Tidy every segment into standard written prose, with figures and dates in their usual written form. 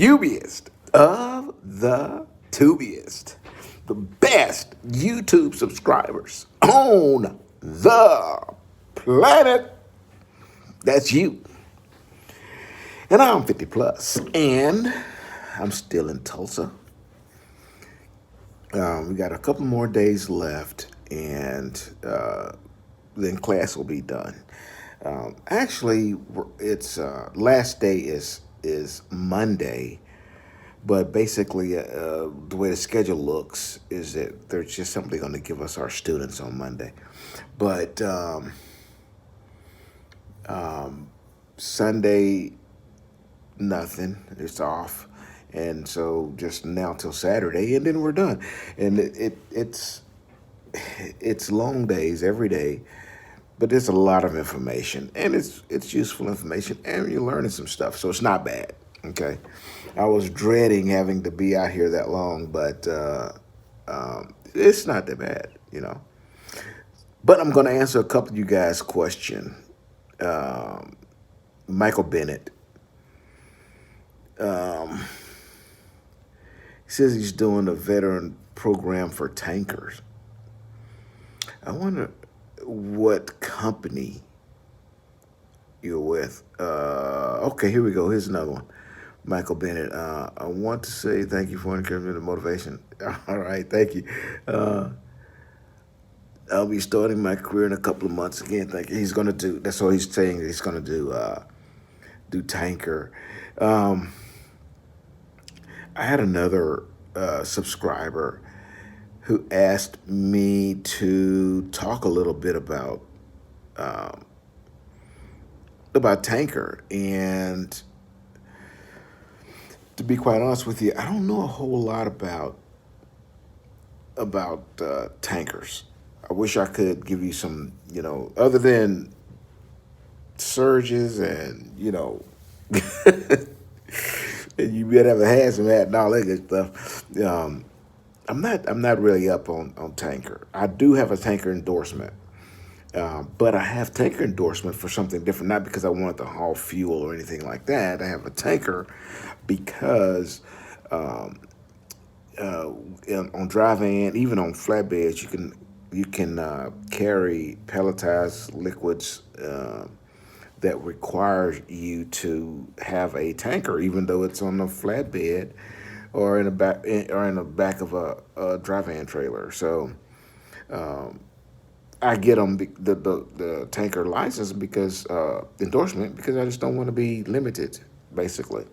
Ubiest of the tubiest, the best YouTube subscribers on the planet. That's you. And I'm 50 plus, and I'm still in Tulsa. We got a couple more days left, and then class will be done. Actually, it's last day is Monday, but basically, the way the schedule looks is that they're just simply going to give us our students on Monday, but Sunday nothing. It's off, and so just now till Saturday, and then we're done. And it's long days every day, but there's a lot of information, and it's useful information, and you're learning some stuff, so it's not bad. Okay, I was dreading having to be out here that long, but it's not that bad. But I'm going to answer a couple of you guys' question. Michael Bennett. He says he's doing a veteran program for tankers. I wonder what company you're with. Okay, here we go. Here's another one. Michael Bennett. I want to say thank you for encouragement and motivation. All right, thank you. I'll be starting my career in a couple of months. Again, thank you. He's going to do. That's what he's saying. He's going to do tanker. I had another subscriber who asked me to talk a little bit about tanker, and to be quite honest with you, I don't know a whole lot about tankers. I wish I could give you some, other than surges and and you better have a hazmat and all that good stuff. I'm not really up on tanker. I do have a tanker endorsement, but I have tanker endorsement for something different. Not because I wanted to haul fuel or anything like that. I have a tanker because on dry van, even on flatbeds, you can carry pelletized liquids that requires you to have a tanker, even though it's on a flatbed or in the back of a dry van trailer. So I get them the tanker license because endorsement, because I just don't want to be limited, basically.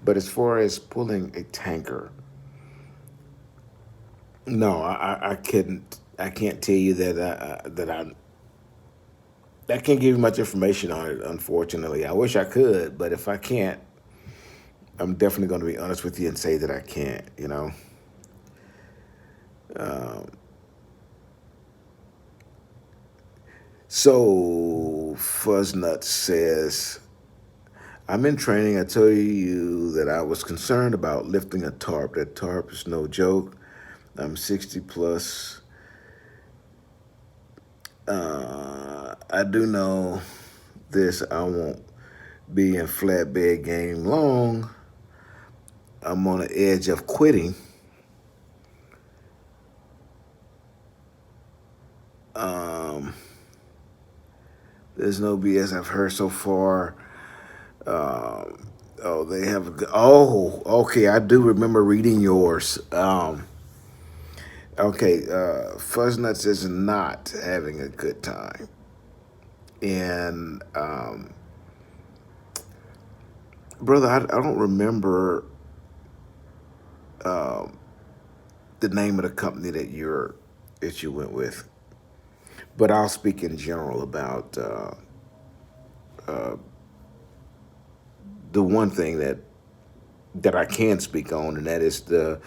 But as far as pulling a tanker, no, I couldn't. I can't tell you I can't give you much information on it. Unfortunately, I wish I could, but if I can't, I'm definitely going to be honest with you and say that I can't. So Fuzznut says, I'm in training. I tell you that I was concerned about lifting a tarp. That tarp is no joke. I'm 60 plus. I do know this. I won't be in flatbed game long. I'm on the edge of quitting. There's no BS I've heard so far. They have a good. Oh, okay. I do remember reading yours. Okay. Fuzznuts is not having a good time, and brother, I don't remember the name of the company that you went with, but I'll speak in general about the one thing that I can speak on, and that is the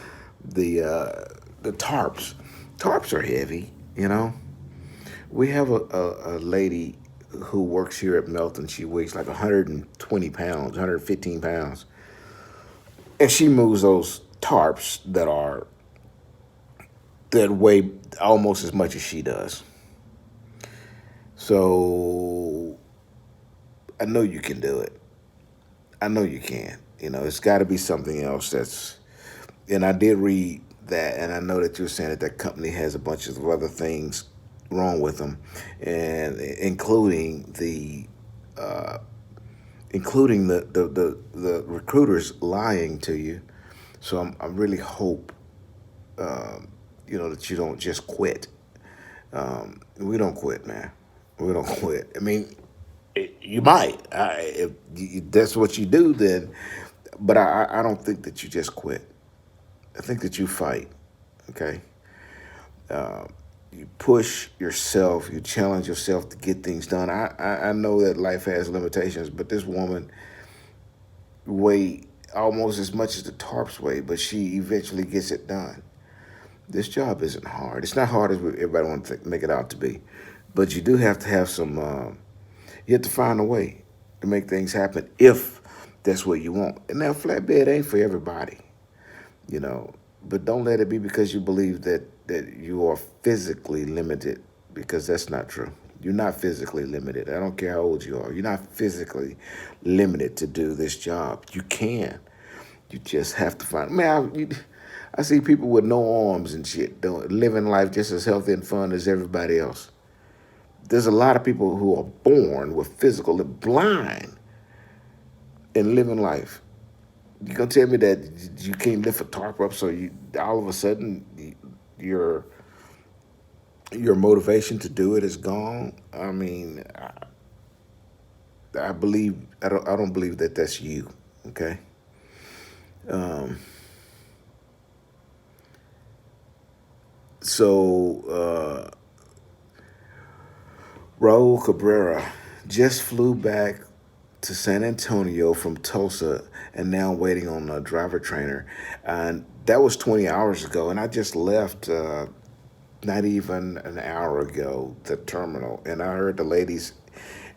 tarps. Tarps are heavy. We have a lady who works here at Melton. She weighs like 120 pounds, 115 pounds, and she moves those tarps that weigh almost as much as she does. So I know you can do it. I know you can. It's got to be something else that's. And I did read that, and I know that you're saying that that company has a bunch of other things wrong with them, and uh, including the recruiters lying to you. So I really hope that you don't just quit. We don't quit, man. We don't quit. I mean, you might. If that's what you do, then. But I don't think that you just quit. I think that you fight. Okay, you push yourself. You challenge yourself to get things done. I know that life has limitations, but this woman weighed almost as much as the tarps weigh, but she eventually gets it done. This job isn't hard. It's not hard as everybody wants to make it out to be, but you do have to have some. You have to find a way to make things happen if that's what you want. And now flatbed ain't for everybody, you know. But don't let it be because you believe that you are physically limited, because that's not true. You're not physically limited. I don't care how old you are. You're not physically limited to do this job. You can. You just have to find. Man, I see people with no arms and shit doing living life just as healthy and fun as everybody else. There's a lot of people who are born with physical blind and living life. You gonna tell me that you can't lift a tarp up, so you all of a sudden your your motivation to do it is gone? I mean, I believe I don't believe that that's you. Okay. Um, so Raul Cabrera just flew back to San Antonio from Tulsa and now waiting on a driver trainer. And that was 20 hours ago. And I just left not even an hour ago the terminal. And I heard the ladies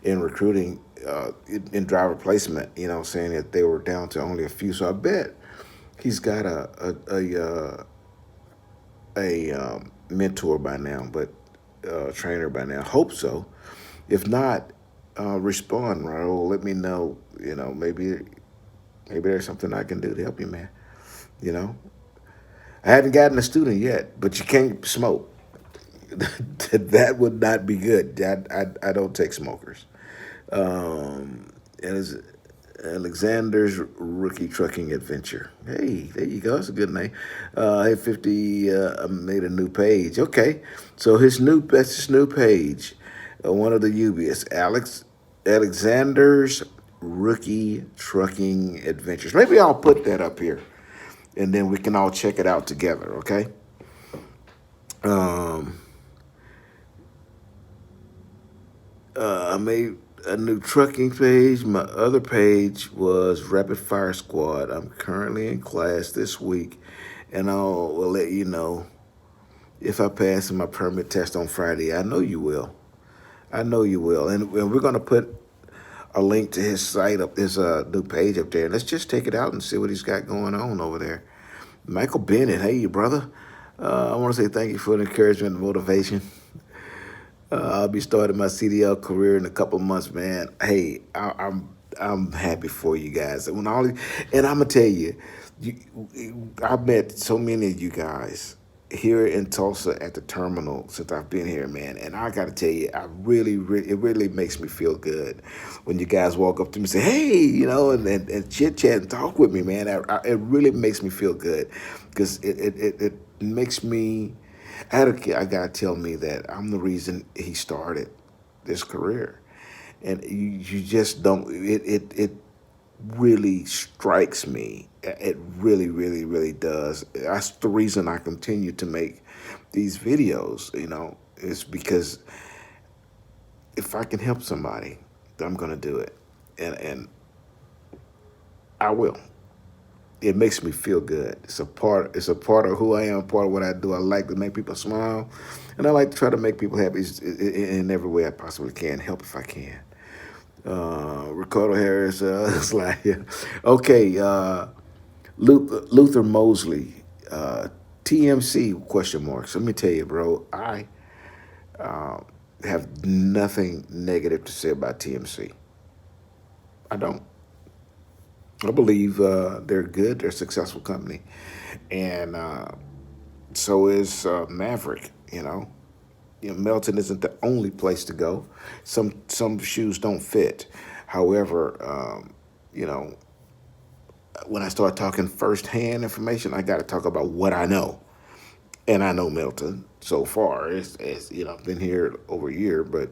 in recruiting, in driver placement, saying that they were down to only a few. So I bet he's got a mentor by now, but trainer by now. Hope so. If not, respond, Raul. Let me know. Maybe there's something I can do to help you, man. You know, I haven't gotten a student yet, but you can't smoke. That would not be good. I don't take smokers. And it's Alexander's Rookie Trucking Adventure. Hey, there you go. That's a good name. Hey, 50 made a new page. Okay, so that's his new page. One of the UBS, Alexander's Rookie Trucking Adventures. Maybe I'll put that up here, and then we can all check it out together. Okay. Um, I made a new trucking page. My other page was Rapid Fire Squad. I'm currently in class this week, and will let you know if I pass my permit test on Friday. I know you will. I know you will. And we're going to put a link to his site up, his new page up there. Let's just take it out and see what he's got going on over there. Michael Bennett, hey, brother. I want to say thank you for the encouragement and motivation. I'll be starting my CDL career in a couple months, man. Hey, I'm happy for you guys. And I'm gonna tell you, I've met so many of you guys here in Tulsa at the terminal since I've been here, man. And I got to tell you, it really makes me feel good when you guys walk up to me and say, "Hey," and chit chat and talk with me, man. It really makes me feel good because it makes me. I had a kid, a guy tell me that I'm the reason he started this career, and you just don't. It really strikes me. It really, really, really does. That's the reason I continue to make these videos. It's because if I can help somebody, I'm gonna do it, and I will. It makes me feel good. It's a part of who I am, part of what I do. I like to make people smile, and I like to try to make people happy in every way I possibly can. Help if I can. Ricardo Harris, slide here. Okay, Luther Mosley, TMC question marks. Let me tell you, bro. I have nothing negative to say about TMC. I don't. I believe they're good. They're a successful company, and so is Maverick. Melton isn't the only place to go. Some shoes don't fit. However, you know, when I start talking firsthand information, I got to talk about what I know, and I know Melton so far. As I've been here over a year, but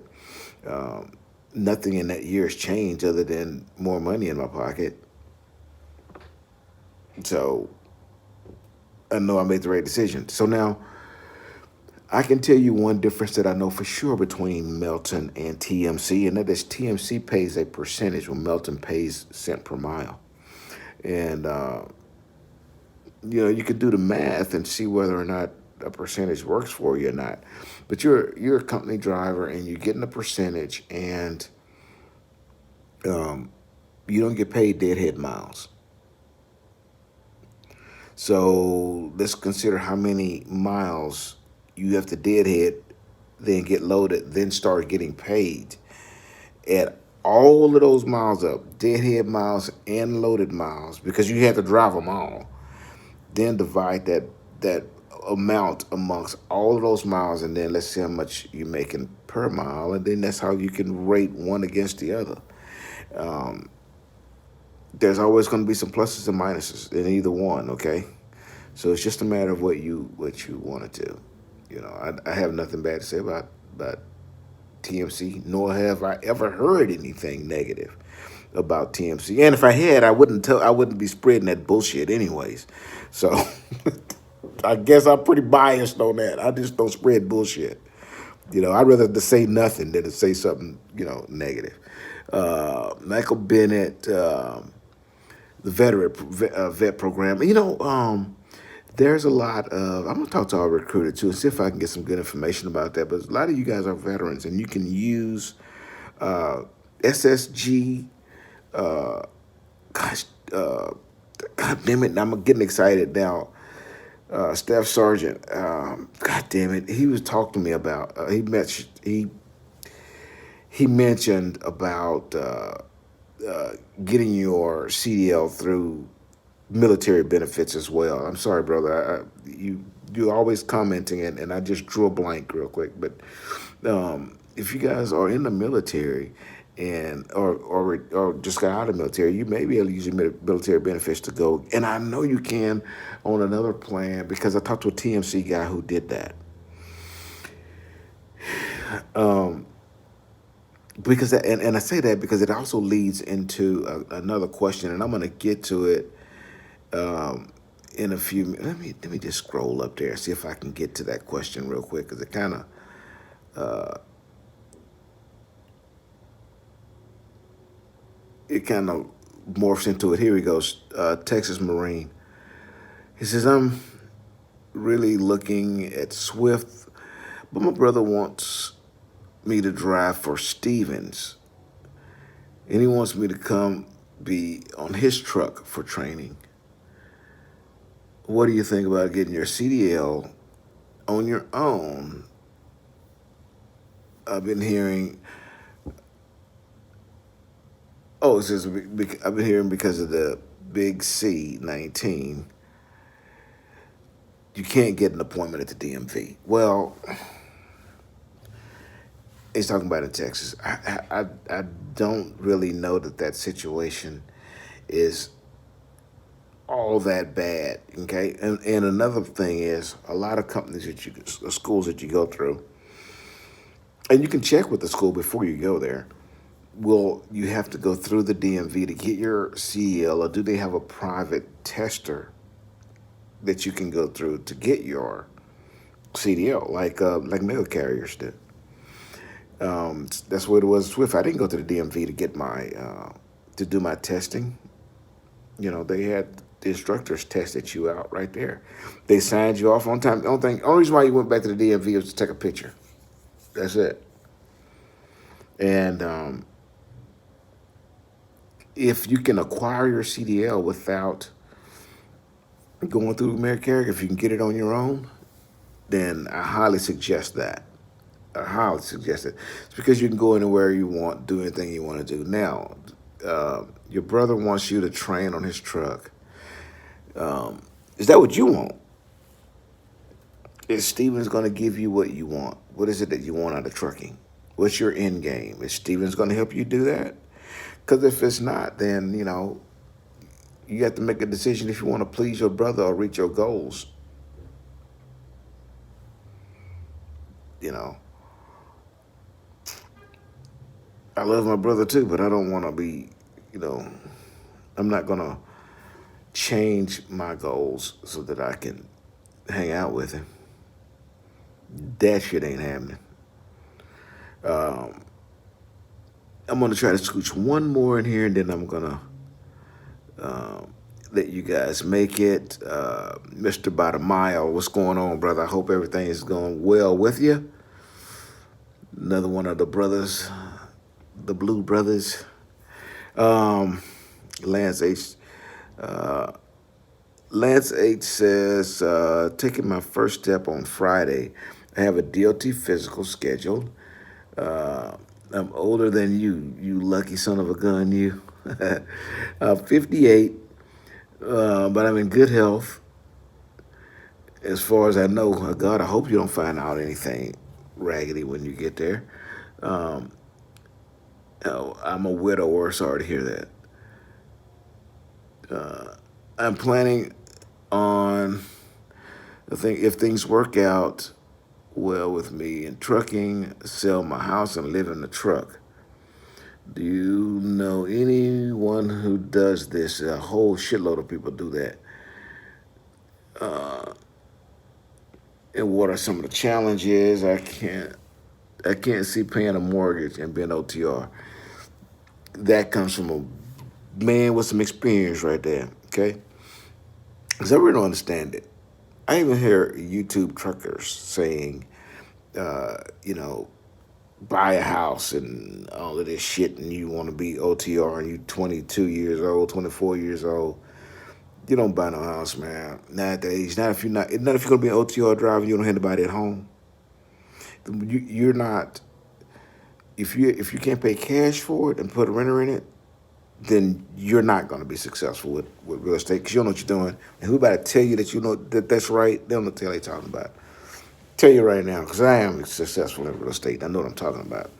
um, nothing in that year has changed other than more money in my pocket. So I know I made the right decision. So now I can tell you one difference that I know for sure between Melton and TMC, and that is TMC pays a percentage when Melton pays cent per mile. And, you can do the math and see whether or not a percentage works for you or not. But you're a company driver and you're getting a percentage, and um, you don't get paid deadhead miles. So let's consider how many miles you have to deadhead, then get loaded, then start getting paid. Add all of those miles up, deadhead miles and loaded miles, because you have to drive them all. Then divide that amount amongst all of those miles, and then let's see how much you're making per mile, and then that's how you can rate one against the other. Um, there's always going to be some pluses and minuses in either one. Okay, so it's just a matter of what you want to do. I have nothing bad to say about TMC, nor have I ever heard anything negative about TMC. And if I had, I wouldn't be spreading that bullshit anyways. So I guess I'm pretty biased on that. I just don't spread bullshit. I'd rather to say nothing than to say something, negative. Michael Bennett, the vet program. There's a lot of. I'm gonna talk to our recruiter too and see if I can get some good information about that. But a lot of you guys are veterans, and you can use uh, SSG. Uh, gosh, uh, God damn it! I'm getting excited now. Staff Sergeant. God damn it! He was talking to me about. He mentioned about getting your CDL through military benefits as well. I'm sorry, brother. You're always commenting, and I just drew a blank real quick. But if you guys are in the military and or just got out of the military, you may be able to use your military benefits to go. And I know you can on another plan because I talked to a TMC guy who did that. Um, and I say that because it also leads into another question, and I'm going to get to it in a few. Let me just scroll up there, see if I can get to that question real quick, because it kind of morphs into it. Here he goes. Texas Marine. He says, I'm really looking at Swift, but my brother wants me to drive for Stevens, and he wants me to come be on his truck for training. What do you think about getting your CDL on your own? I've been hearing. Oh, it says I've been hearing because of the Big C-19, you can't get an appointment at the DMV. Well, he's talking about in Texas. I don't really know that situation is all that bad. Okay, and another thing is a lot of companies schools that you go through, and you can check with the school before you go there. Will you have to go through the DMV to get your CEL, or do they have a private tester that you can go through to get your CDL, like mail carriers do? That's what it was. Swift. I didn't go to the DMV to get my to do my testing. They had the instructors tested you out right there. They signed you off on time. Only reason why you went back to the DMV was to take a picture. That's it. And if you can acquire your CDL without going through Medicare, if you can get it on your own, then I highly suggest that. I highly suggest it. It's because you can go anywhere you want, do anything you want to do. Now, Your brother wants you to train on his truck. Is that what you want? Is Stevens going to give you what you want? What is it that you want out of trucking? What's your end game? Is Stevens going to help you do that? Because if it's not, then, you have to make a decision if you want to please your brother or reach your goals. You know, I love my brother too, but I don't want to be, you know, I'm not going to change my goals so that I can hang out with him. That shit ain't happening. I'm going to try to scooch one more in here and then I'm going to let you guys make it. Mr. Badamile, what's going on, brother? I hope everything is going well with you. Another one of the brothers, the Blue Brothers. Lance H. Lance H says, taking my first step on Friday. I have a DOT physical scheduled. I'm older than you lucky son of a gun, you. 58, but I'm in good health. As far as I know, God, I hope you don't find out anything raggedy when you get there. Um, I'm a widower. Sorry to hear that. I'm planning on, I think, if things work out well with me in trucking, sell my house and live in the truck. Do you know anyone who does this? A whole shitload of people do that. And what are some of the challenges? I can't see paying a mortgage and being OTR. That comes from a man with some experience right there. Okay, because I really don't understand it. I even hear YouTube truckers saying, you know, buy a house and all of this shit, and you want to be OTR, and you 22 years old, 24 years old. You don't buy no house, man. Nowadays, not if you're gonna be an OTR driver, you don't have anybody at home. You're not. If you can't pay cash for it and put a renter in it, then you're not going to be successful with real estate because you don't know what you're doing. And who about to tell you that you know that that's right? They don't know what the hell they're talking about. Tell you right now, because I am successful in real estate. I know what I'm talking about.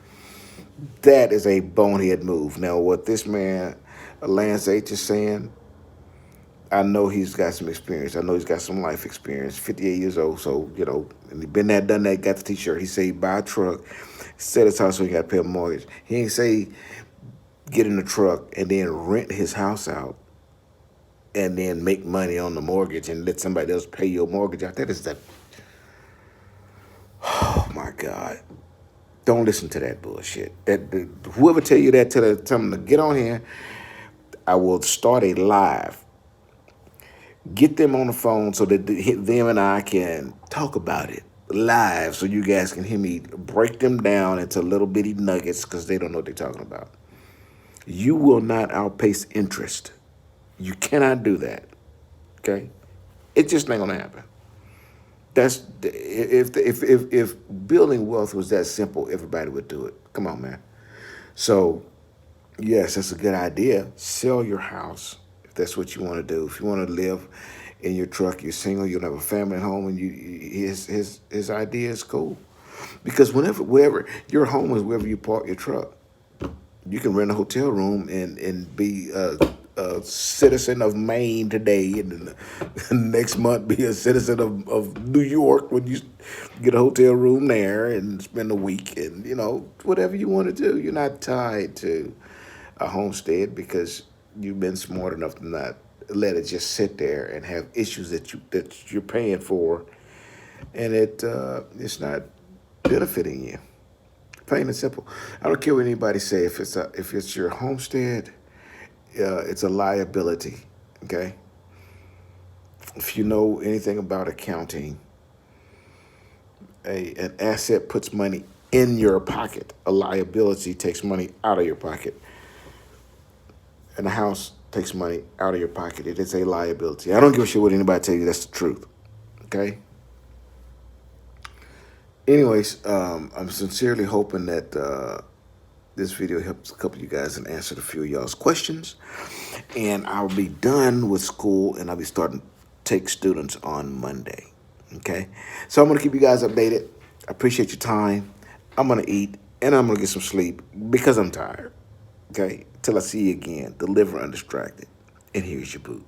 That is a bonehead move. Now, what this man, Lance H, is saying, I know he's got some experience. I know he's got some life experience. 58 years old, so and he been there, done that. Got the T-shirt. He say buy a truck, set his house so he got to pay a mortgage. He ain't say get in the truck and then rent his house out and then make money on the mortgage and let somebody else pay your mortgage out. That is the, oh my God. Don't listen to that bullshit. Whoever tell you that, tell them to get on here. I will start a live. Get them on the phone so that them and I can talk about it live so you guys can hear me break them down into little bitty nuggets because they don't know what they're talking about. You will not outpace interest. You cannot do that. Okay? It just ain't gonna happen. That's if building wealth was that simple, everybody would do it. Come on, man. So yes, that's a good idea. Sell your house if that's what you want to do. If you want to live in your truck, you're single, you don't have a family at home, and his idea is cool. Because wherever your home is, wherever you park your truck. You can rent a hotel room and be a citizen of Maine today, and then the next month be a citizen of New York when you get a hotel room there and spend a week, and whatever you want to do. You're not tied to a homestead because you've been smart enough to not let it just sit there and have issues that you're paying for, and it's not benefiting you. Plain and simple. I don't care what anybody say. If it's your homestead, it's a liability. Okay. If you know anything about accounting, an asset puts money in your pocket. A liability takes money out of your pocket. And a house takes money out of your pocket. It is a liability. I don't give a shit what anybody tell you. That's the truth. Okay. Anyways, I'm sincerely hoping that this video helps a couple of you guys and answered a few of y'all's questions. And I'll be done with school and I'll be starting to take students on Monday. Okay? So I'm going to keep you guys updated. I appreciate your time. I'm going to eat and I'm going to get some sleep because I'm tired. Okay? Till I see you again. Deliver undistracted. And here's your boop.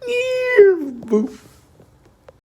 Yeah, boop.